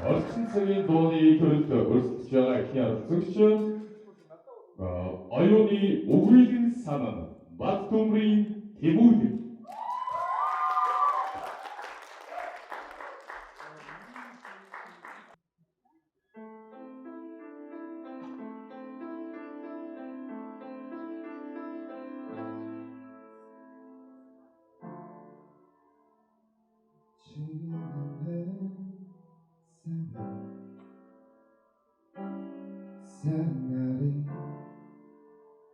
Орчин цагийн дууны төрөлд өрсөлдөж байгаа ихний оролцогч оюуны өгүүлэн санаа Бат төмрийн Тэмүүлэг. Sarnari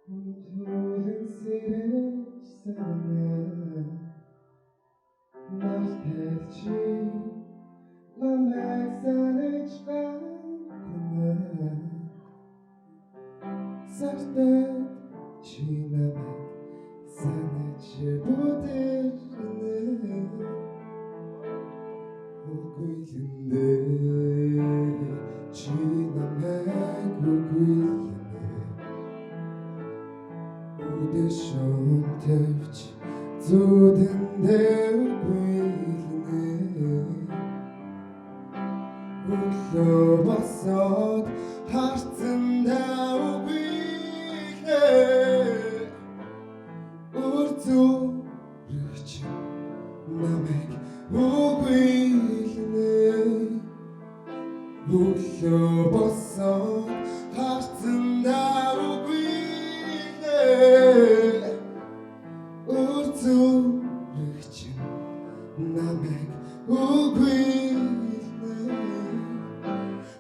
Tulin sirech sarna Nartelchi Lamek sanech qatna Sartet Chinamek sanech budirne Uguilinde Chinamek uguilinde Udeshon tevch Zudende uguilinde Ulo basod Hartında uguilinde Urdu rıhçı Namek uguilinde Ulo basod Hartında uguilinde Urdu rıhçı Namek uguilinde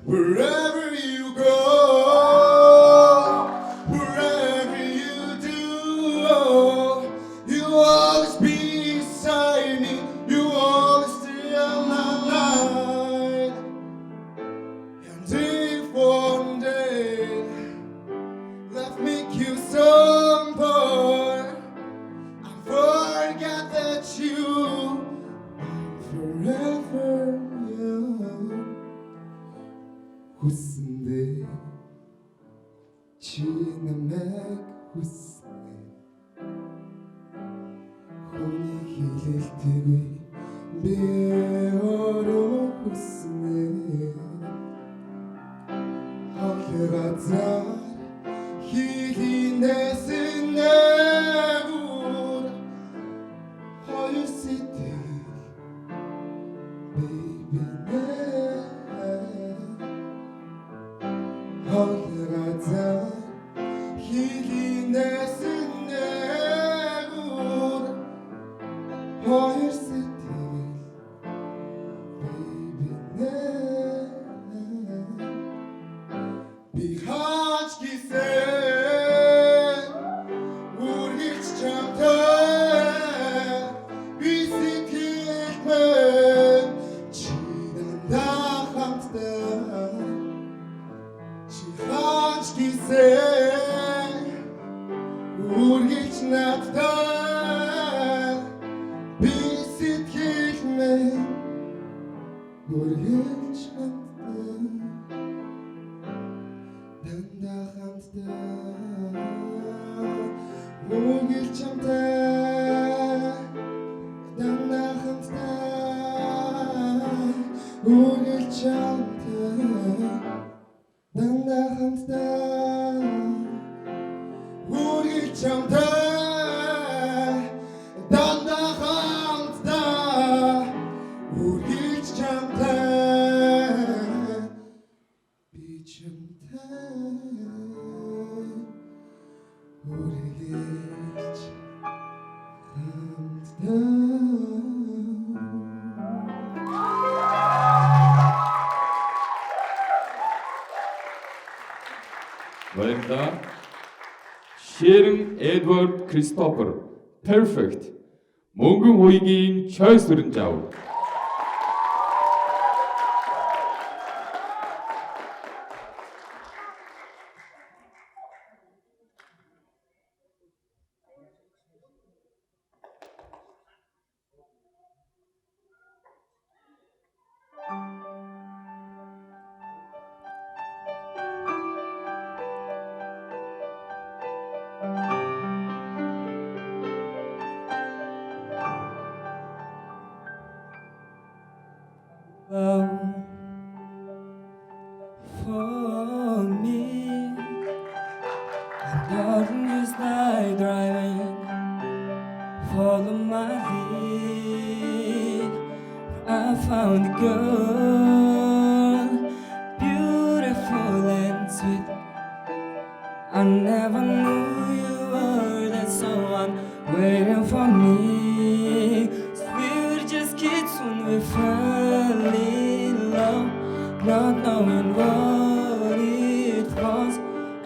Wherever you go, wherever you do, you always be beside me, you always stay on my mind. And if one day life make you some boy, I forget that you are forever young. Хүснэ чи намайг хүснэ Хүний хилэлтэйгүй би өөрөө хүснэ Хоолойгоцоор хилийнээс нэгүр Хоёр сэтгэл baby Хоолойгоцоор хилийнээс нэгүр Хоёр сэтгэл baby Би хаач гисэн үргэлж чамтай би сэтгэл мэн чи дандаа хамтдаа Чи хаач гисэн үргэлж надтай би сэтгэл мэн үргэлж хамтдаа Дандаа хамтдаа үргэлж хамтдаа Дандаа хамтдаа үргэлж хамтдаа Дандаа хамтдаа үргэлж хамтдаа Дандаа хамтдаа үргэлж хамтдаа Би чамтай үргэлж хамтдаа Баярлалаа. Sharon Edward Christopher Perfect мөнгөн хуйгийн choice дүрэн жав. beautiful and sweet. I never knew you were that someone waiting for me. So we were just kids when we fell in love, not knowing what it was.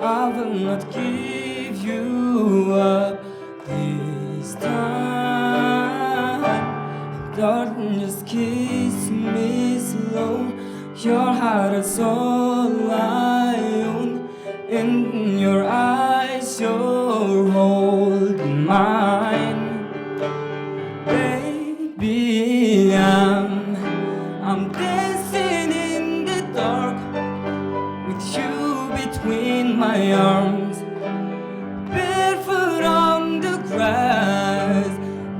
I will not give you up this time. Darling, just kiss me slow. Your heart is all I own. In your eyes, you're holding mine. Baby, I'm dancing in the dark with you between my arms, barefoot on the grass,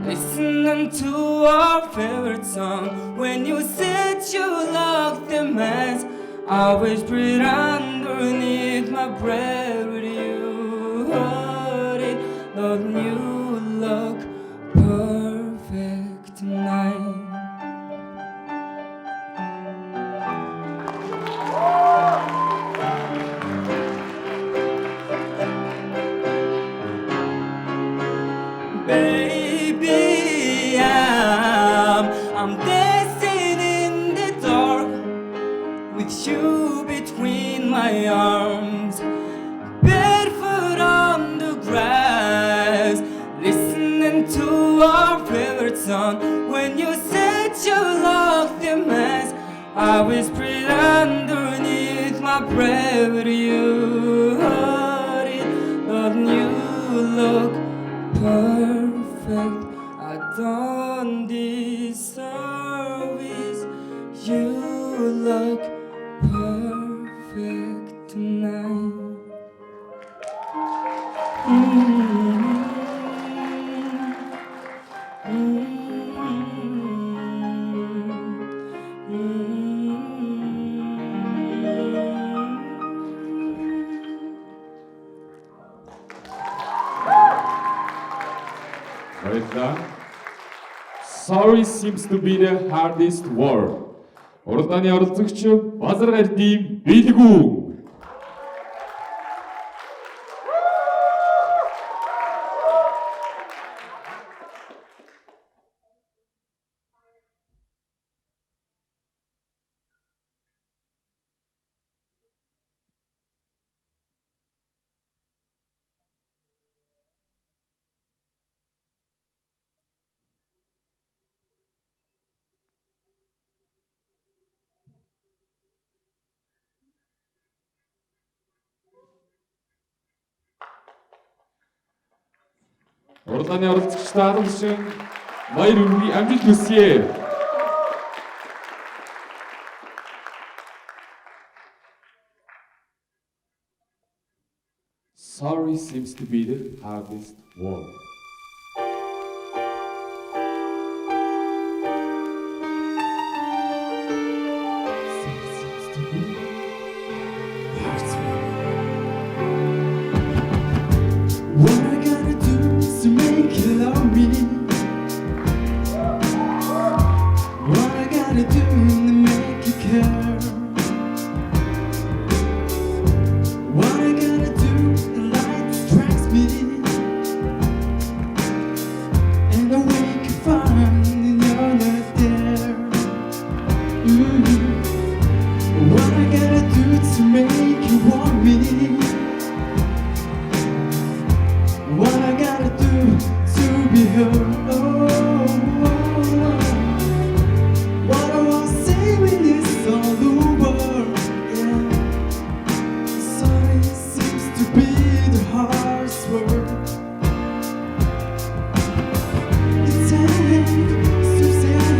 listening to our favorite song. When you said you locked the mask, I whispered underneath my breath, would you heard it? Don't you look perfect tonight? Baby, I'm dancing in the dark with you between my arms, barefoot on the grass, listening to our favorite song. When you said you locked the mask, I whispered underneath my breath, would you heard it? Don't you look perfect? I don't deserve it. You look perfect tonight. Right done. Sorry seems to be the hardest word. Уралдааны оролцогч Базар гардийн бэлгүү. Уралдааны оролцогчдаа харамсчин баяр хүргэе, амжилт хүсье. Sorry seems to be the hardest word. What I gotta do to make you love me? What I gotta do to make you care? What I gotta do, the light attracts me, and I wake up fine and you're not there. What I gotta do to make you want me? What I gotta do to be heard? What I wanna say when it's all over? Yeah. Sorry seems to be the hardest word. It's sad, so sad.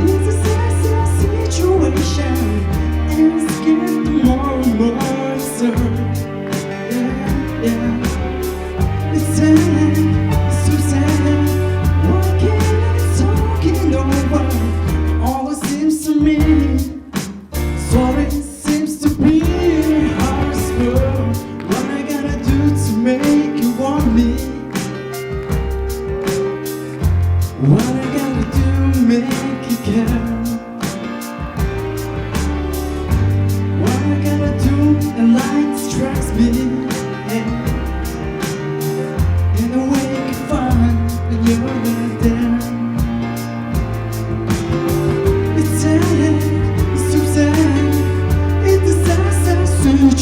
It's a sad situation, and it's getting more and more absurd. Yeah, yeah. It's sad, so sad. Why can't I talk it over? All it seems to me, sorry seems to be hardest word. What I gotta do to make you want me? What I gotta do to make you care?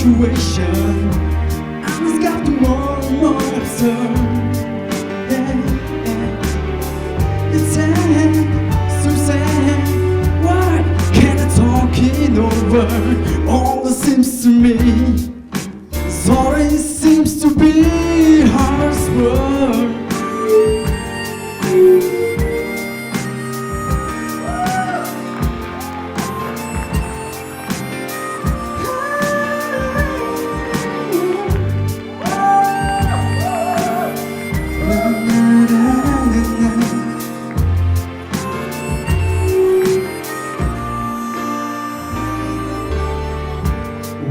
situation. I just got more and more absurd. Yeah, yeah. It's sad, so sad. Why can't I talk it over? All this seems to me, sorry seems to be hardest word.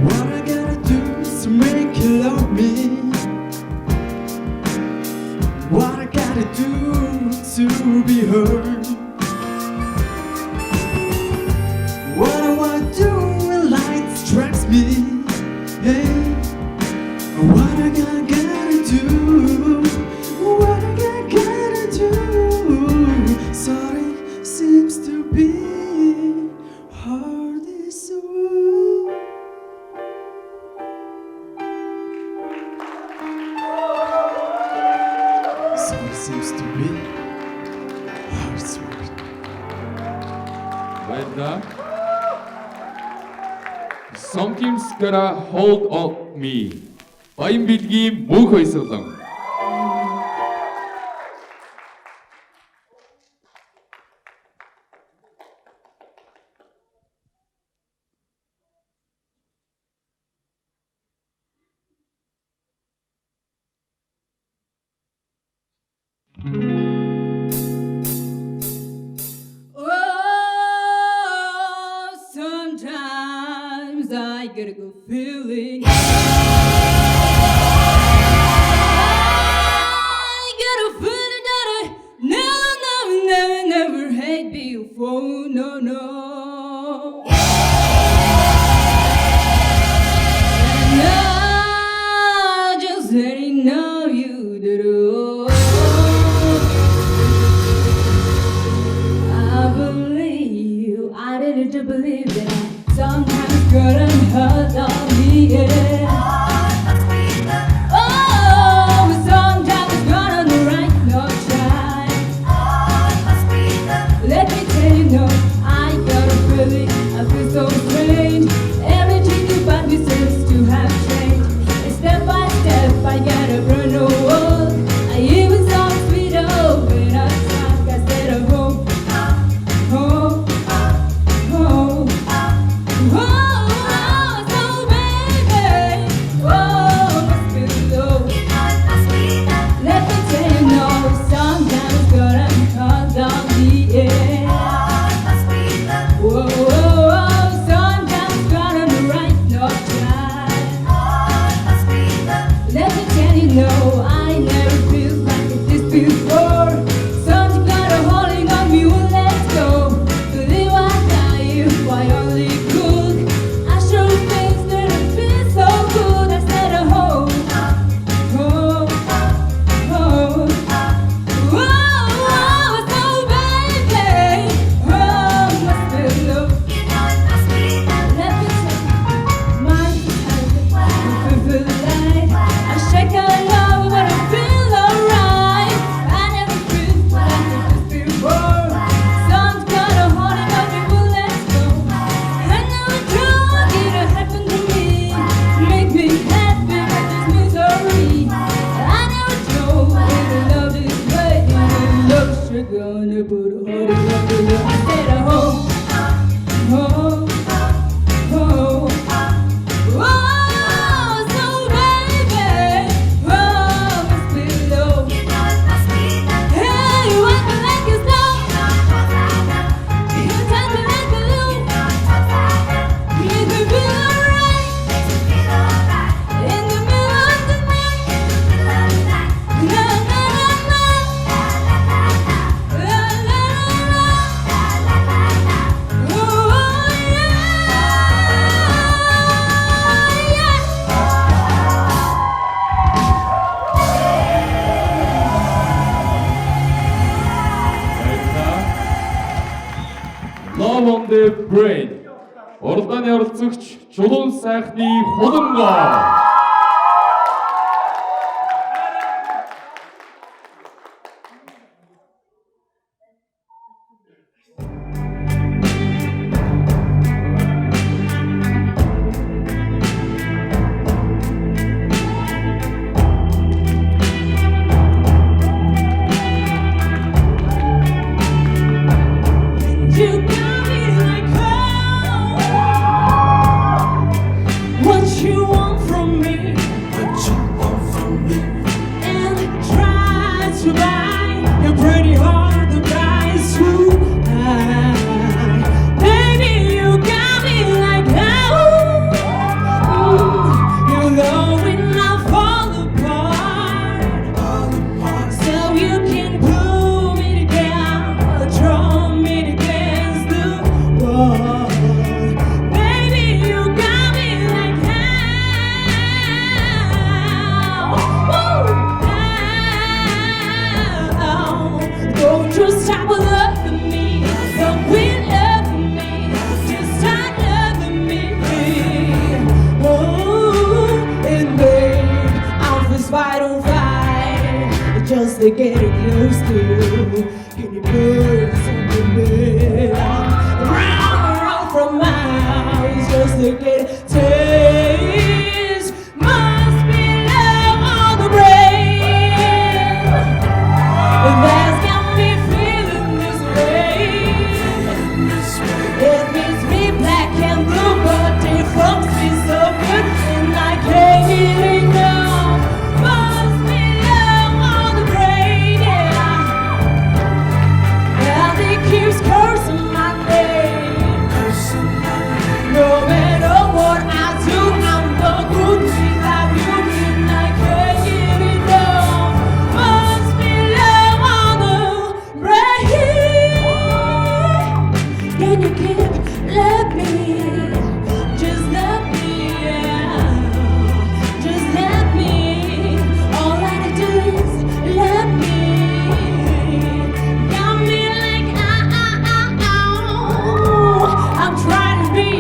What I gotta do to make you love me? What I gotta do to be heard? What do I do when light strikes me? Hey, what I gotta do? What I gotta do? Sorry seems to be hard as a word. Sorry seems to be hard as a word. Well, Something's gonna hold on me. Баян билгийн мөнх баясгалан. Oh, sometimes I get a good feeling. I get a feeling that I never had before. No, no. And I just didn't know you did all. I didn't believe that I sometimes couldn't hurt on me. Yeah. Уралдааны оролцогч Чулуун сайхны Хулангоо. You got me like, oh, what you want from me? And try to buy your pretty heart, the price to buy. Baby, you got me like, oh, you know when I fall apart, so you can pull me together, draw me against the wall. Baby, you got me like, don't you stop loving me, don't quit loving me, just start loving me. Oh, and babe, I'll fist fight on fight just to get it close to you. Can you put something big round from my house just to get taste? Must be love on the brain, and that's got me feeling this way. It makes me black and blue, but it fucks me so good, and I can't get enough. Must be love on the brain, yeah. And it keeps cursing my name. No matter what I do, I'm no good without you, and I can't get enough. Must be love on the brain. Can you give love me? Just love me, yeah. Just love me. All I do is love me. Got me like, I'm trying to be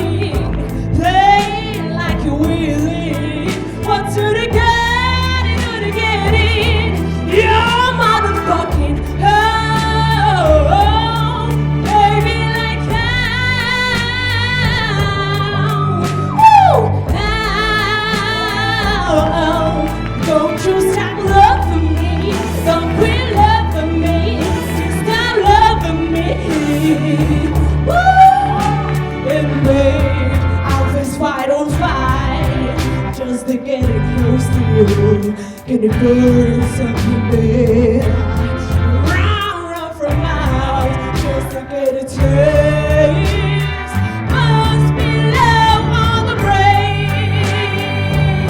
playing like you willing. What to the get it, to the get it. You're motherfucking oh, baby, like don't you stop loving me, don't quit loving me, just stop loving me. Woo! And babe, I'll fist fight on fight just to get it close to you. Can you burn something big round from my house just to get a taste? Must be love on the brain,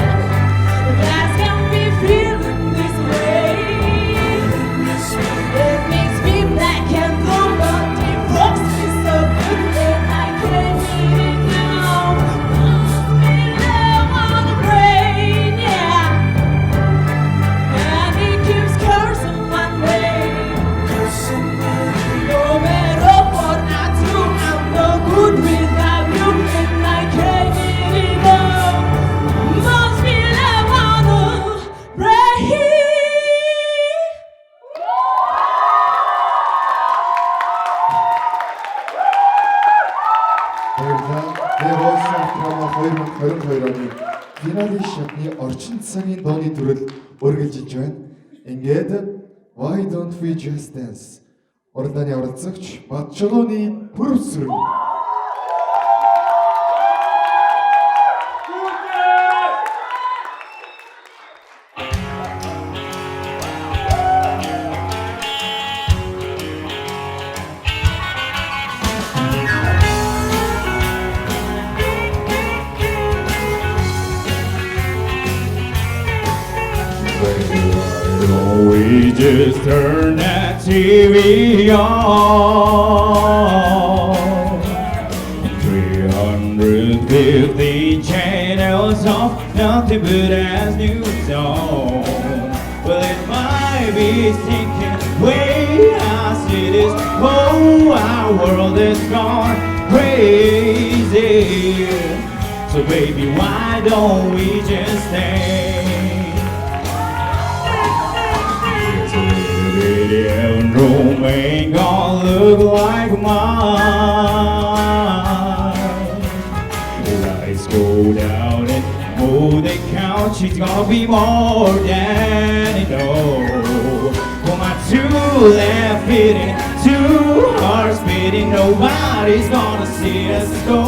that's got me feeling this way. It makes me black and blue, but it fucks me so good that I can't get it now. Must be love on the brain, yeah. And it keeps cursing my name. No matter what I do, I'm no good without you, and I can't get enough. Must be love on the brain. Баярлалаа. The Voice of Drama 2022 оны финалийн шатны орчин цагийн дооны төрөл үргэлжилж байна. Ингээд Why Don't We Just Dance? Уралдааны оролцогч Батчулууны Пүрвсрүү. We just turn that TV on. 350 channels of nothing but as new song. Well, it might be thinking way I see this. Oh, our world is gone. crazy. So baby, why don't we just stay? It's a little bitty heaven room ain't gonna look like mine. The lights go down and move the couch, it's gonna be more than enough. For my two left feet and two hearts beating, nobody's gonna see us go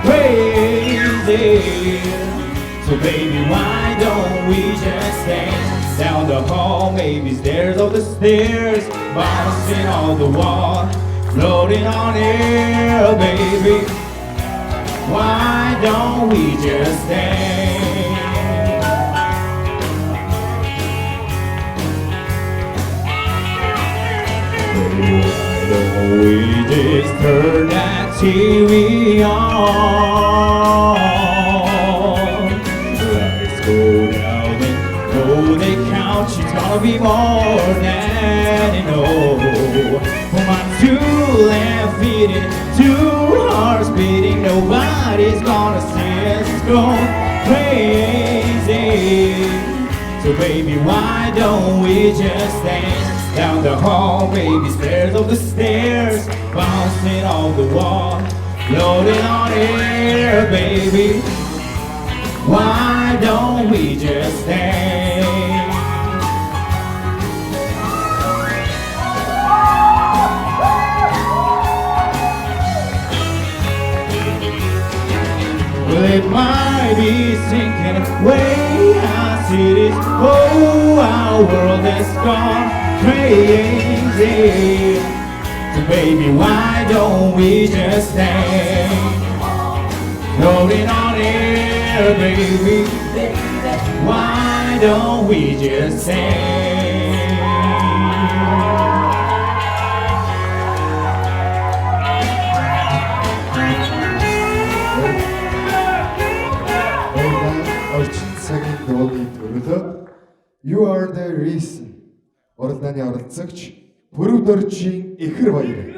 crazy. So baby, why don't we just dance down the hall, maybe stairs up the stairs, bouncing on the wall, floating on air, baby. Why don't we just dance? Baby, why don't we just turn that TV on? Lights go down and go the couch, it's gonna be more than enough. For my two left feet and two hearts beating, nobody's gonna see us go crazy. So baby, why don't we just dance down the hall, baby, stairs up the stairs, bouncing on the wall, floating on air, baby. Why don't we just dance? Well, it might be sinking way our cities. Oh, our world has gone crazy. So baby, why don't we just stand floating on air, baby? Why don't we just stand? Орчин цагийн дуугийн төрөлөө You Are The Reason уралдааны оролцогч Бүрэг Доржийн Ихэр баяр.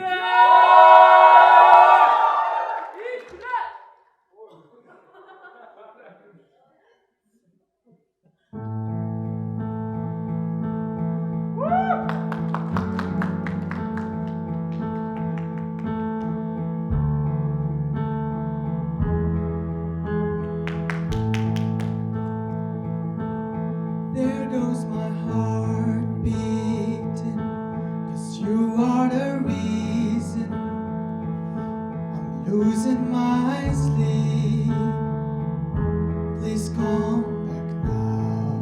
There goes my heart beating, 'cause you are the reason I'm losing my sleep. Please come back now.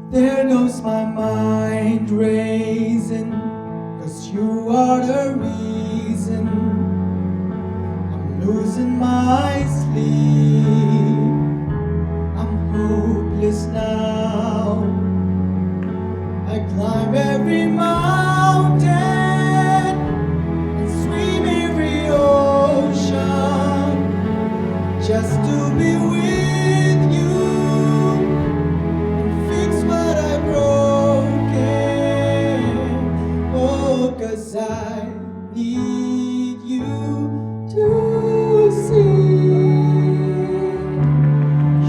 There goes my mind racing, 'cause you are the reason I'm losing my sleep. I'm hopeless now. I climb every mountain and swim every ocean just to be with you and fix what I broken. Oh, 'cause I need you to see.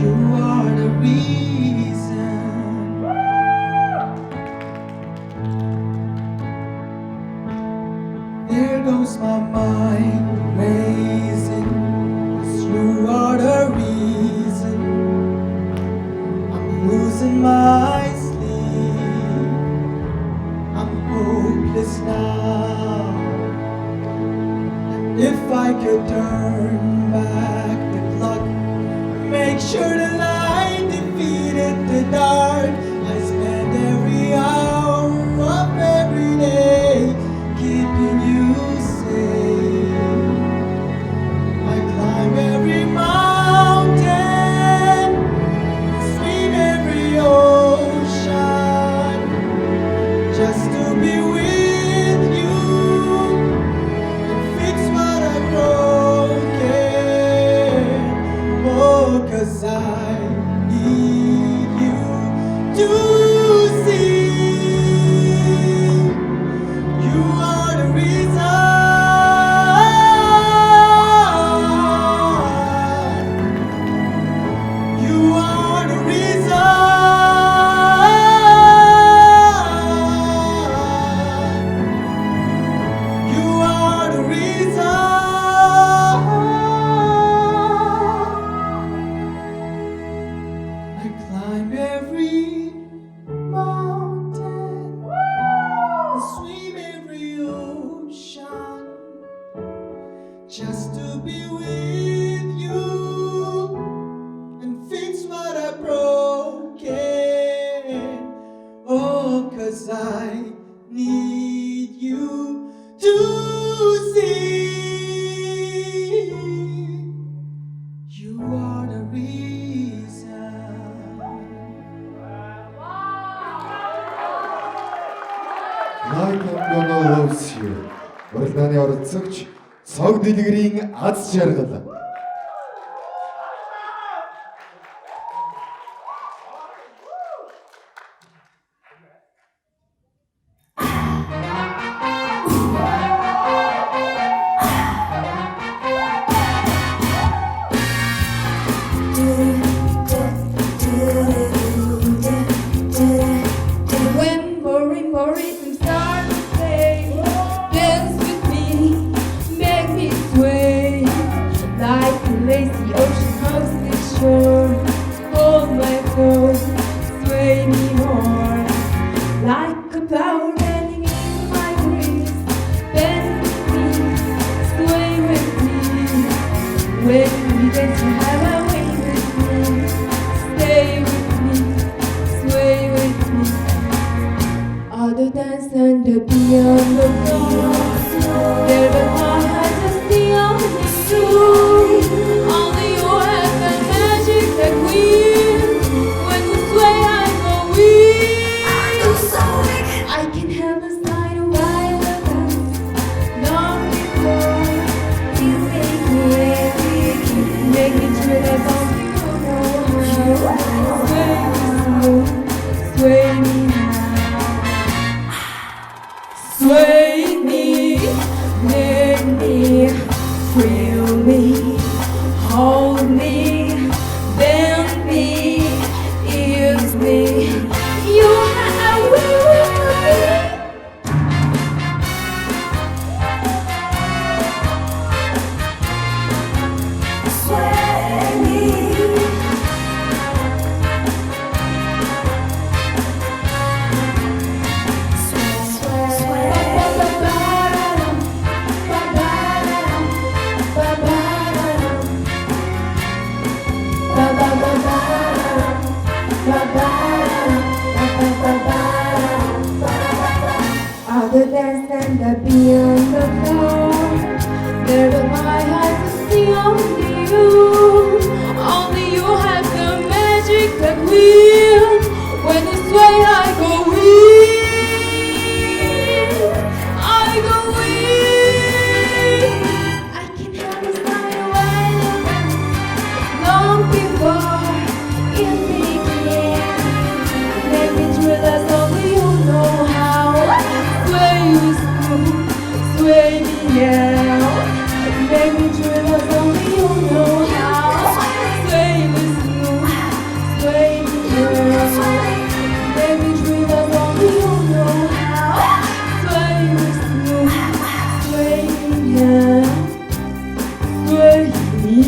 You are the reason. There goes my mind racing, 'cause you are the reason I'm losing my sleep. I'm hopeless now. And if I could turn back the clock, make sure the light defeated the dark. I spend every hour of every day keeping you safe. I climb every mountain, swim every ocean just to be with you and fix what I broken. оролцогч цог дэлгэрийн аз жаргал. When boring things start to play, dance with me, make me sway like a lazy ocean hugs the shore. Hold my clothes, sway me more like a flower bending in my breeze. Bend with me, sway with me. When we dance, you have a way with me. Stay with me, sway with me. All the dance and the beyond the floor. There but my heart just beyond the soul. Only you have the magic that wins. When you sway, I go weak. I can have the sight of wild dance. Long before you make me feel that only you know how. Sway me now. Sway me, let me feel me, hold me, bend me, ease me. You have will me. Sway me. Other dance and the beyond the floor. There but my heart to see only you. Only you have the magic that will. When you sway, I go weak. I go weak. I can have a sign wild long before it began. Let me thrill us only you know how. Sway me smooth, sway me now. Let me thrill us only you know how. Sway me smooth, sway me now. Let me thrill us only you know how. Sway me smooth, sway me now. Sway me,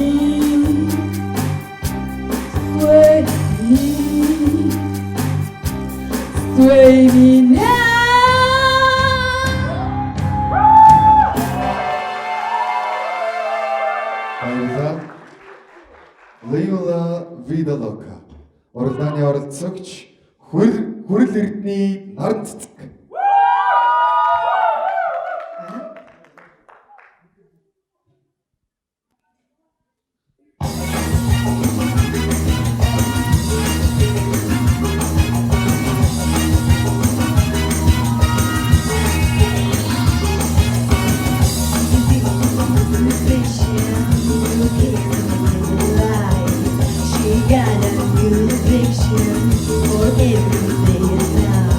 sway me, sway me now. Баярлалаа. Leila Vidaloka. Уралдааны оролцогч Хүрэл Эрдэнэ Наран цэцэг. She got a new addiction for everything now.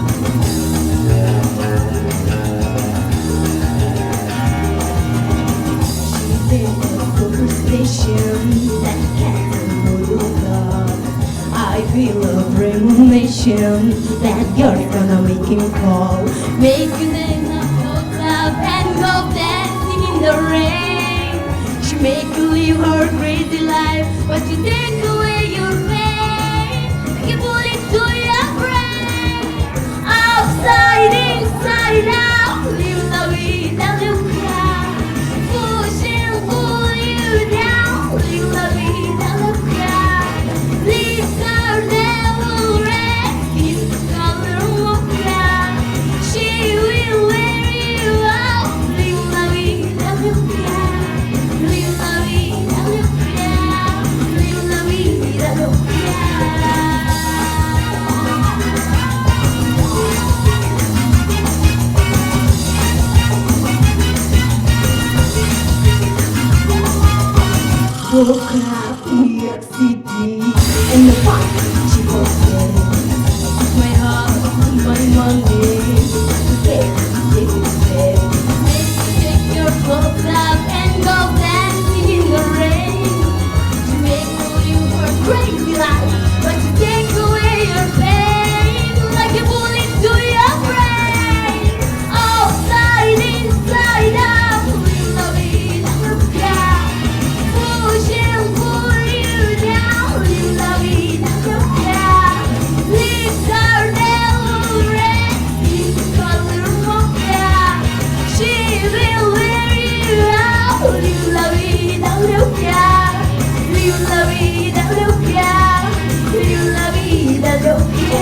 She's in a superstition that can't move up. I feel a premonition that you're gonna make him fall. Make you name up and go dancing in the rain. She make you live her crazy life, but you take away your pain. You put it to your brain. Outside, inside out, live la vida loca. Push and pull you down, live la vida loca. These are devil red, kiss the color mocha. She will wear you out, live la vida loca. Live la vida loca, live la vida loca. photograph EXCD and the box she was getting. My heart, my money, take your clothes off and go dancing in the rain. To make you for crazy life, but to take away your pain like a bullet to your brain. Oh, slide in, slide out, la vida loca. Push and pull you down, la vida loca. Lips are never red, skin color mocha. She will wear you out, la vida loca. La vida loca, la vida loca.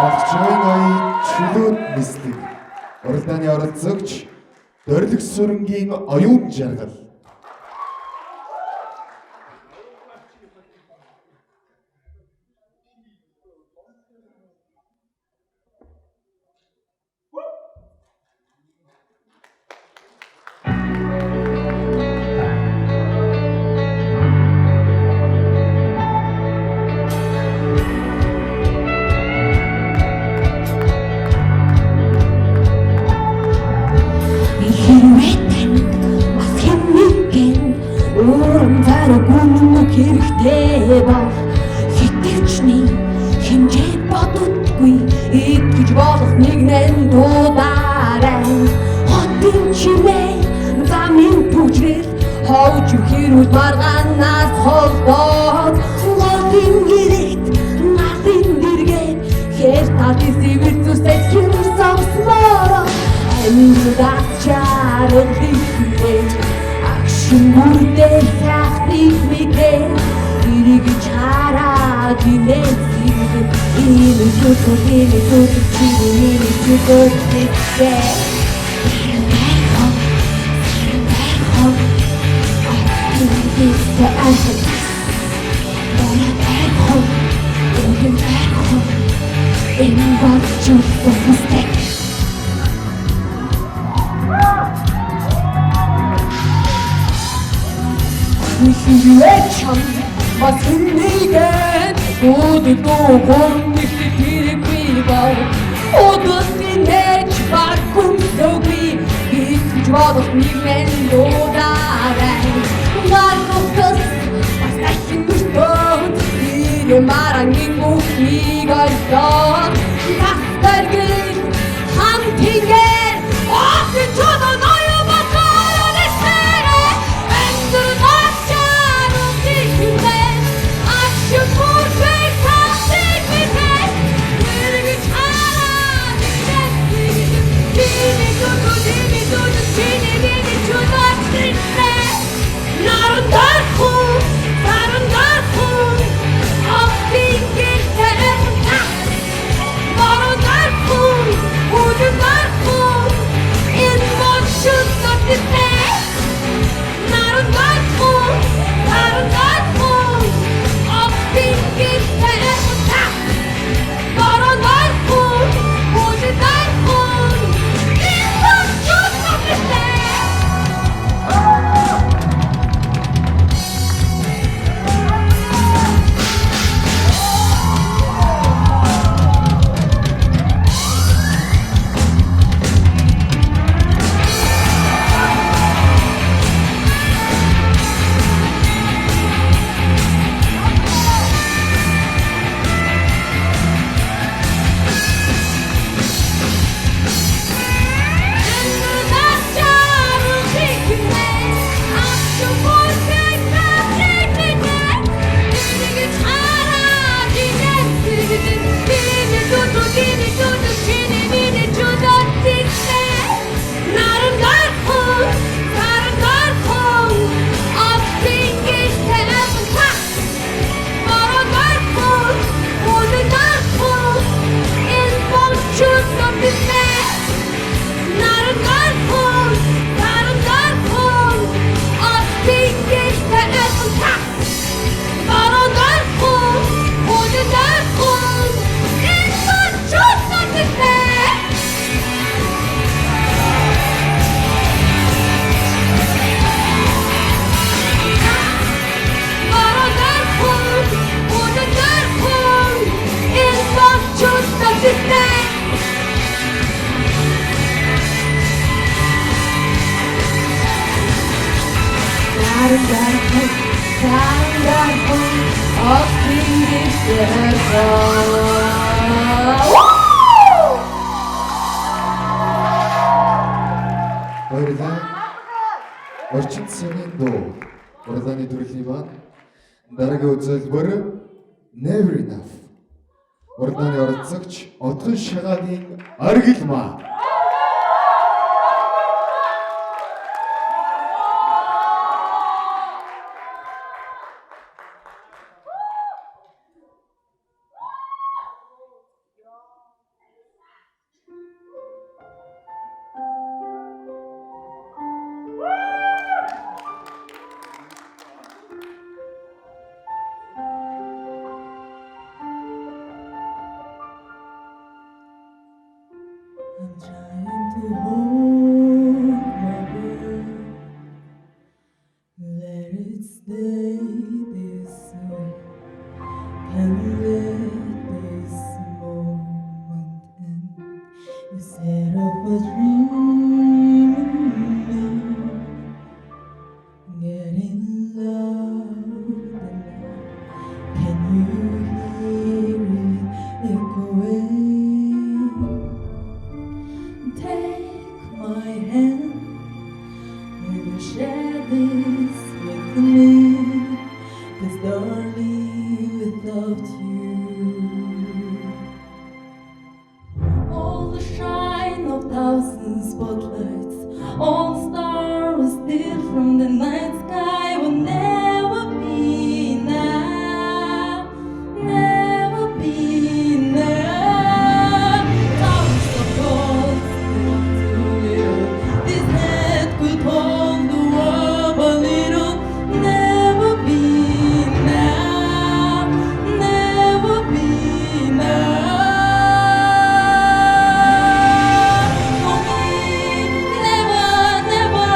Багчайн ая чөлөөт нислэг. Уралдааны оролцогч Дорилг сүрэнгийн оюун жаргал. Хэрэгтэй бол хитэвчний хэмжээ боддоггүй итгэж болох нэгэн дуудаарай хотын чимээ замын түгжрэл ховж хэрүүл маргаанаас холдоод голын гэрэгт нарын дэргээд хэр тати сэвэр зүсэж хэмэр самсмаар амьдаас чаргалтай Шүмүрдээ сайхныг мэдээ Иргэж хараад инээсийг Ийм зүсүү чиний зүсүүтэй Хүлээчам бас хүнийгэн Өдөө гомнихтэй тэрэггүй бав Өдөөсний нэж баркун сөгүй Итгэж бодох нэгэн дуудаарай Гаргутас бас дахин мөртөөд Ирэ марангийн бүхнийг олдоод Тастар гэрэл хамтингээр Отын чоноо ноё батаар нэсэрэ Эндэр Наран дарху, Баярлалаа. Орчин цагийн дуу. Уралдааны төрлийн маань дараагийн үзүүлбэр Never Enough. Уралдааны оролцогч Отгон Шагагийн Аргилмаа. I'm trying to hold my breath, let it stay this way. Can't let this moment end. You set up a dream in me, getting loud tonight. Can you hear it echoing? Take my hand and share this with me, 'cause darling, without you, all the shine of thousand spotlights, all stars still from the night sky will never be enough, never be enough. Towers of gold still too little. This head could hold the world a little. Never be enough, never be enough. For me, never, never,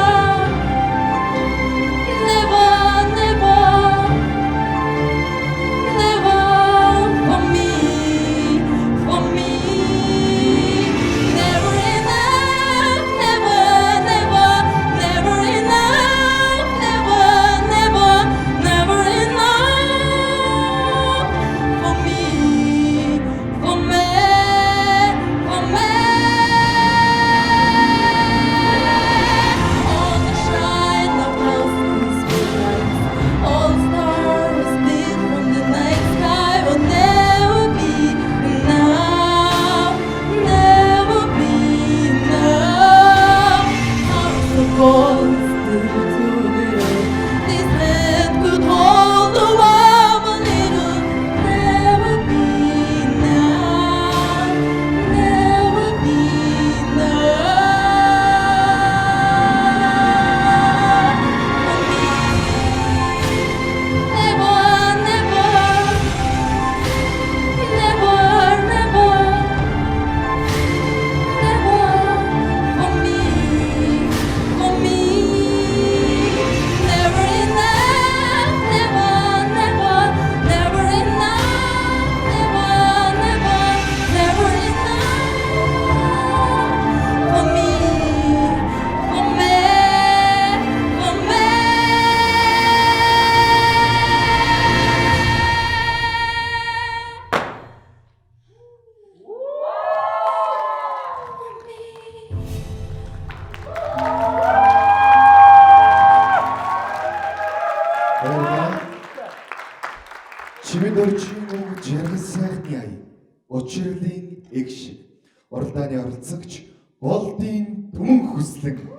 never, never, never. For me, never enough, never, never, never enough, never, never, never enough. For me, for me, for me. All the shine of thousands of lights, all stars lit from the night sky will never be enough, never be enough. Hearts of gold still too little. This hand could hold the world a little. Never be enough, never be enough. For me, never, never, never, never, never. For me, never enough, never, never, never enough, never, never, never enough. For me, for me, for me. Баярлалаа. Чимэд орчин үг жаргал сайхны ая. Учирлын эг шиг. Уралдааны оролцогч Болдын Түмэн Хүслэн. Never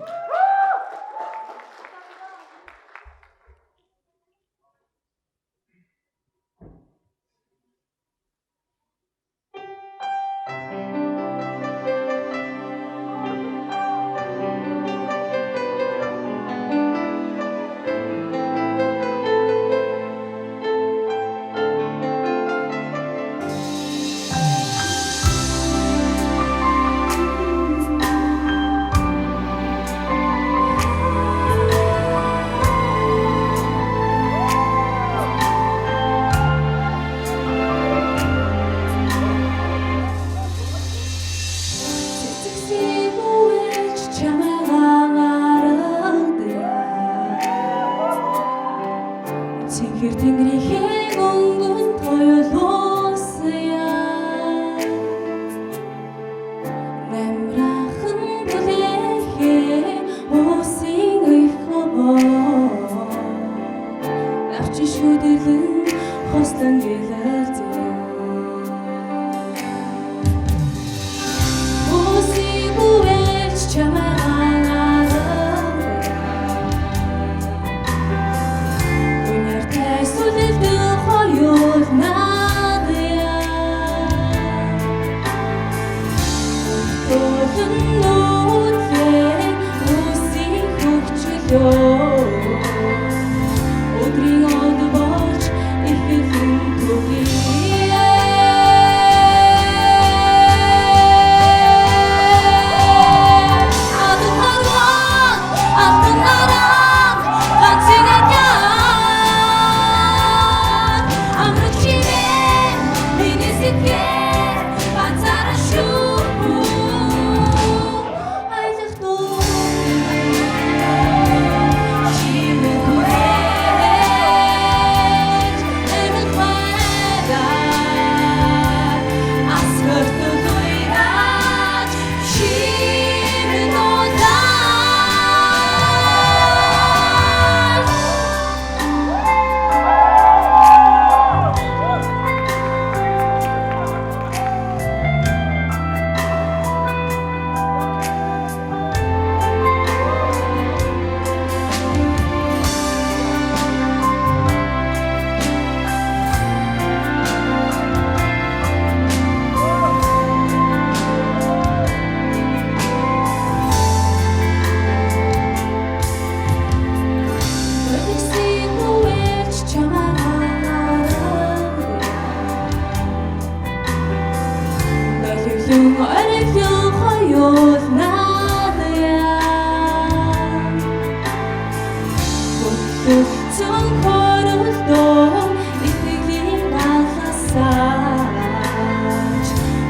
Өглөн орилон хоёулнаад яа Бүхэлцэн хоролдоо итгэлийн галасаач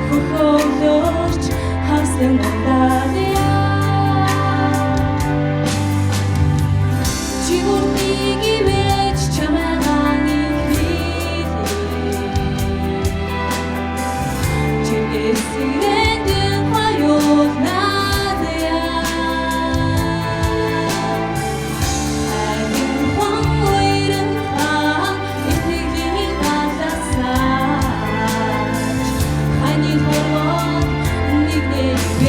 Хөхөөлөж хавсан надад яа Чи хүртнийг ивэж чамайгаан ихлээ Эсрэндэн хоёулнаад яа Агин хон уйран хаан итгэлийн галасаач Хани хорвоо нэг нэгэ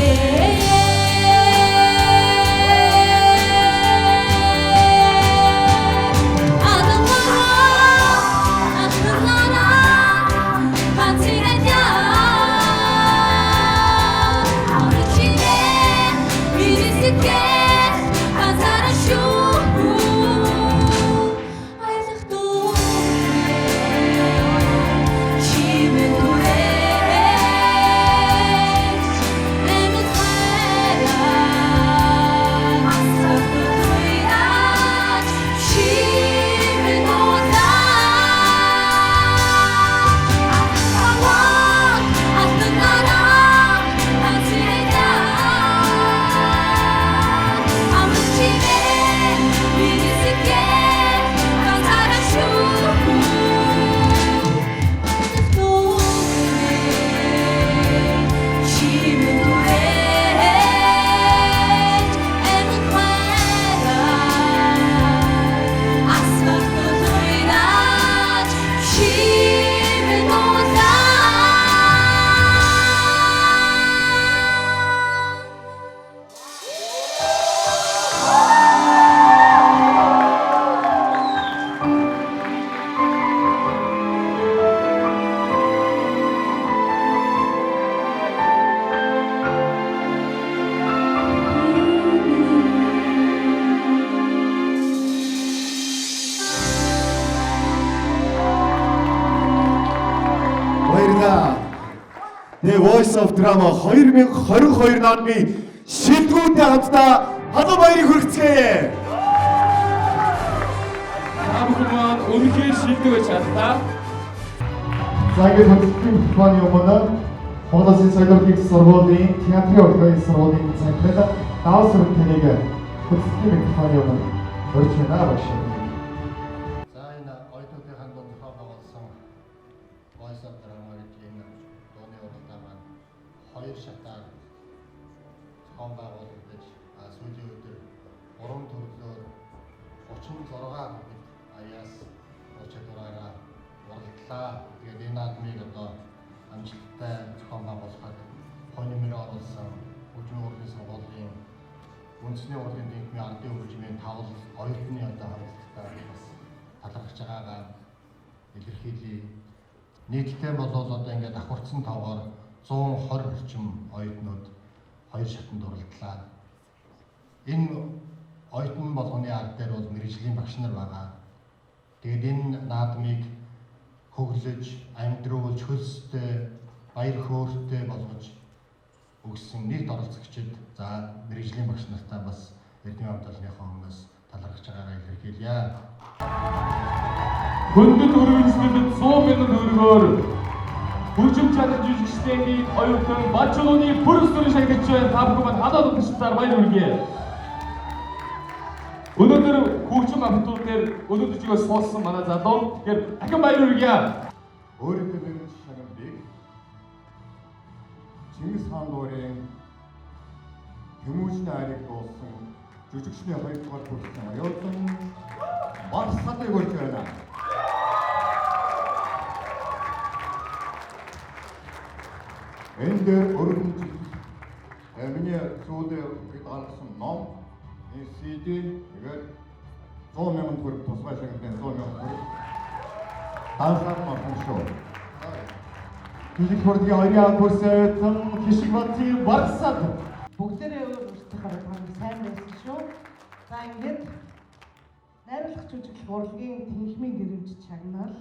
The Voice of Drama 2022 оны шилдэгүүтэй хамтдаа халуун баярыг хүргэцгээе. Та бүхэн маань үнэхээр шилдэг байж чадлаа. За ингээд хөдөлгөөний планы өмнө Монголын соёлын сургуулийн театрын урлагийн сургуулийн цагдаад даавар сүрэг тэнийг хөдөлгөөний планы өмнө өрч байна багш. За энэ оюутнуудын дунд зохион байгуулсан Voice of Drama гэж энэ дууны уралдаан маань 2 шатаар зохион байгуулагдаж сүүлийн өдөр 3 төрлөөр 36 аяас очиадороо уралдлаа. Тэгээд энэ наадмыг одоо амжилттай зохион байгуулахад хонь нэмэр оруулсан хөгжмийн урлагийн сургуулийн үндэсний урлагийн тэнхимийн ардын хөгжмийн тавал оюутны одоо хамтлагтай бас талархаж байгаагаа илэрхийлье. Нийтдээ бол одоо ингээд давхарцсан тоогоор 120 орчим оюутнууд 2 шатанд уралдлаа. Энэ оюутан болгоны ард дээр бол мэргэжлийн багш нар байгаа. Тэгээд энэ наадмыг хөглөж, амьдруулж, хөлстэй, баяр хөөртэй болгож өгсөн нийт оролцогчид за мэргэжлийн багш нартай бас Эрдэнэ хамтлагийнхаа өмнөөс талархаж байгаагаа илэрхийлье. Хөндөд өргөнсгөлд 100 мянган төгрөгөөр хөгжим чадал жүжигчдийн оюутан Бачулууны бүрс төрийн шагнаж байна. Та бүхэн маань халаад утгасаар баяр хүргэе. Өнөөдөр хөгжим амтууд дээр өнөөдөр чигээс суулсан манай залуу тэгэхээр дахин баяр хүргэе. Өөрийнхөө нэрийн шагналыг Чингис хаан дуурын Тэмүүжний айрыг дуулсан жүжигчний 2 дугаар бүрсэн оюутан Барсалыг өрж байна. Энэ дээр өргөн миний сүүдэд гаргасан ном CD тэгээд 100 мянган төгрөг тусгай шагналын 100 мянган төгрөг Ансаар мөн шүү. Жүжиг хурдгийн оюун бүрсэн хишиг батын Барсал бүгдээрээ өөрсдийнхөө харагдсан сайн байсан шүү. За ингээд найруулах жүжиглэх урлагийн тэнхимийн гэрэмж чагнал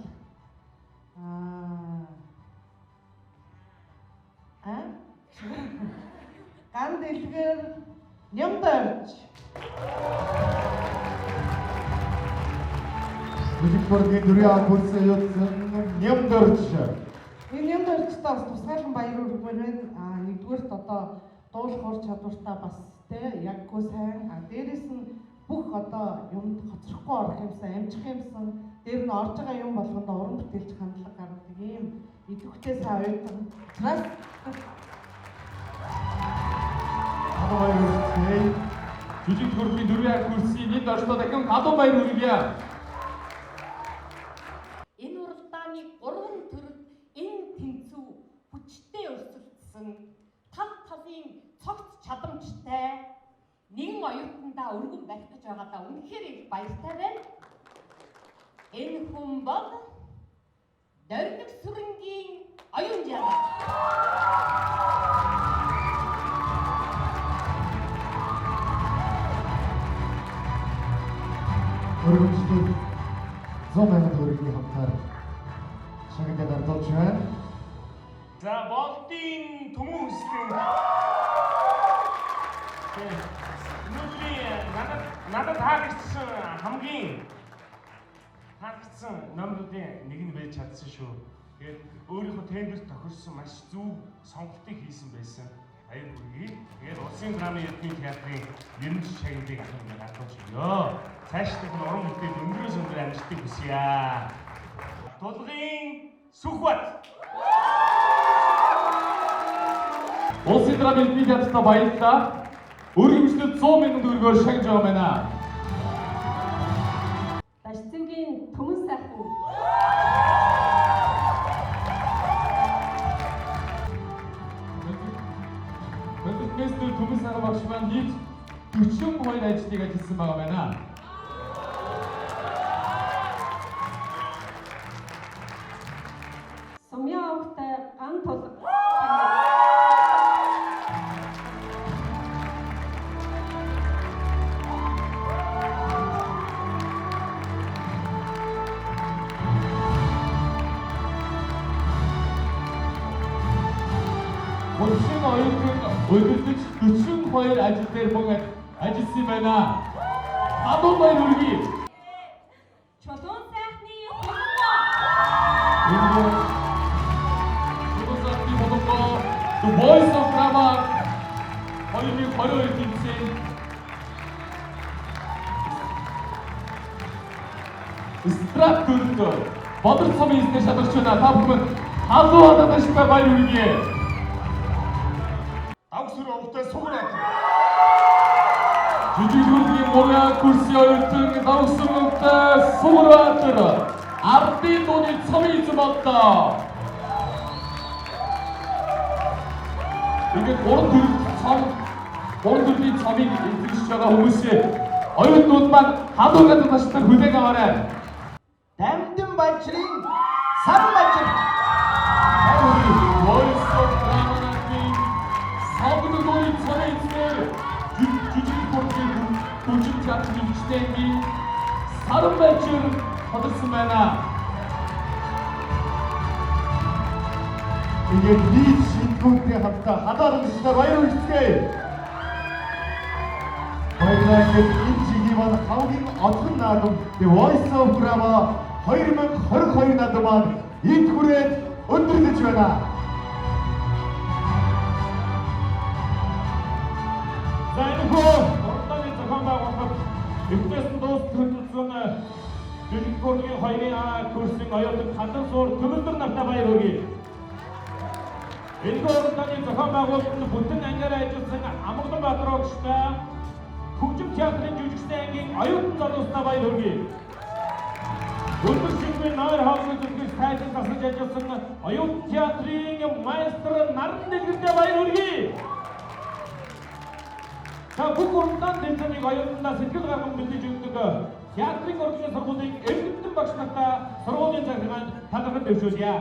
Ган дэлгэр Нямдорж. Жүжигчдийн дөрвийн курсын аюутсан Нямдорж. Энэ Нямдоржтой бас тусгайлан баяр хүргэмээр байна. Нэгдүгээрт одоо дуулах ур чадвартай бас те яггүй сайн. Дээрээс нь бүх одоо юмд хоцрохгүй орох юмсан, амжих юмсан, дээр нь орж байгаа юм болгонд уран бүтээлч хандлага гаргадаг ийм идэвхтэй сайн оюутан. Цаас Жүжиг төрлийн дөрвийн курсын энд орчдоо дахин гадуун баяр хүргье. Энэ уралдааны 3 төрөд энэ тэнцүү хүчтэй өрсөлдсөн тав тавын цогц чадамжтай нэгэн оюутандаа өргөн барих гэж байгаадаа үнэхээр их баяртай байна. Энэ хүн бол Дорног сүрэнгийн оюун жаалаа. Өргөмжлөг 100,000 төгрөгийн хамтаар шагнад ардуулж байна. За болтын төмөсгөн. Нүглийн надад таагдсан хамгийн таагдсан номеруудын нэг нь байж чадсан шүү. Тэгээд өөрийнхөө тендерт тохирсон маш зөв сонголтыг хийсэн байсан. Баяр хүргэе. Тэгээд улсын драмын эрдмийн театрын ерөнхий шагналыг ахын ардуулж өгөө. Цаашдын уран бүтээл өндрөөс өндөр амжилтыг хүсье. Тулгын Сүхбат. Улсын драмын эрдмийн театрт баярлалаа. Өргөмжлөд 100,000 төгрөгөөр шагнаж байгаа байна. Дашцэнгийн Төмөн сайхан. Концертмейстер Төмөн сайхан багш маань нийт 42 ажлыг ажилласан байгаа байна. Сумья авахтай ган тулга. Улсын оюутан өдөртөж 42 ажил дээр мөн ажилласан байна. Гадуун баяр хүргэе. Чулуун сайхны The Voice of Drama 2022 тэмцээн Страт төрөлд бодол цомын эзний шалгарч байна. Та бүхэн халуун хадагчтай баяр хүргэе. Авсур овтой суграад. Жүжиг төрлийн мураа курсын оюутан давсамтай Сугрбаатар ардын дууны цомын эзэн боллоо. Тэгээд гурван төрлийн цомыг эзэмшиж байгаа хүмүүсээ оюутнууд маань халуун хадагчтай хүлээн аваарай. Дамдын бажрын саран бажир. Voice of Drama-гийн савны дууны цомын эзэн жүжиг төрлийн бүжиг театрын жүжигчдийн саран бажир тодорсон байна. Тэгээд нийт шингүүдийн хамтаа хадаалагчдаар баяр хүргэе. Баярлалаа. Энэ жилийн маань хамгийн одхон наадам The Voice of Drama 2022 наадам маань энд хүрээд өндөрлөж байна. За энэ хөө уралдааны зохион байгуулалт Эвтэсэн дуус төлөвлөсөн жүжиг төрлийн 2 курсын оюутан Хандан суур Төмөлдөр навтаа баяр хүргэе. Энэ уралдааны зохион байгуулалт бүтэн ангиараа ажилласан Амгалан Баатар огштой Хөгжим театрын жүжигчдийн ангийн оюутан залуустай баяр хүргэе. Өндөр шигмийн нойр хаалгын зүтгэж тайлан тасалж ажилласан оюутан театрын маэстро Наран Дэлгэртэй баяр хүргэе. Та бүх уралдаан тэмцээний оюутандаа сэтгэл гарган бэлдэж өгдөг театрын урлагийн сургуулийн эрдэмтэн багш нартай сургуулийн захиргаанд талархал дэвшүүлье.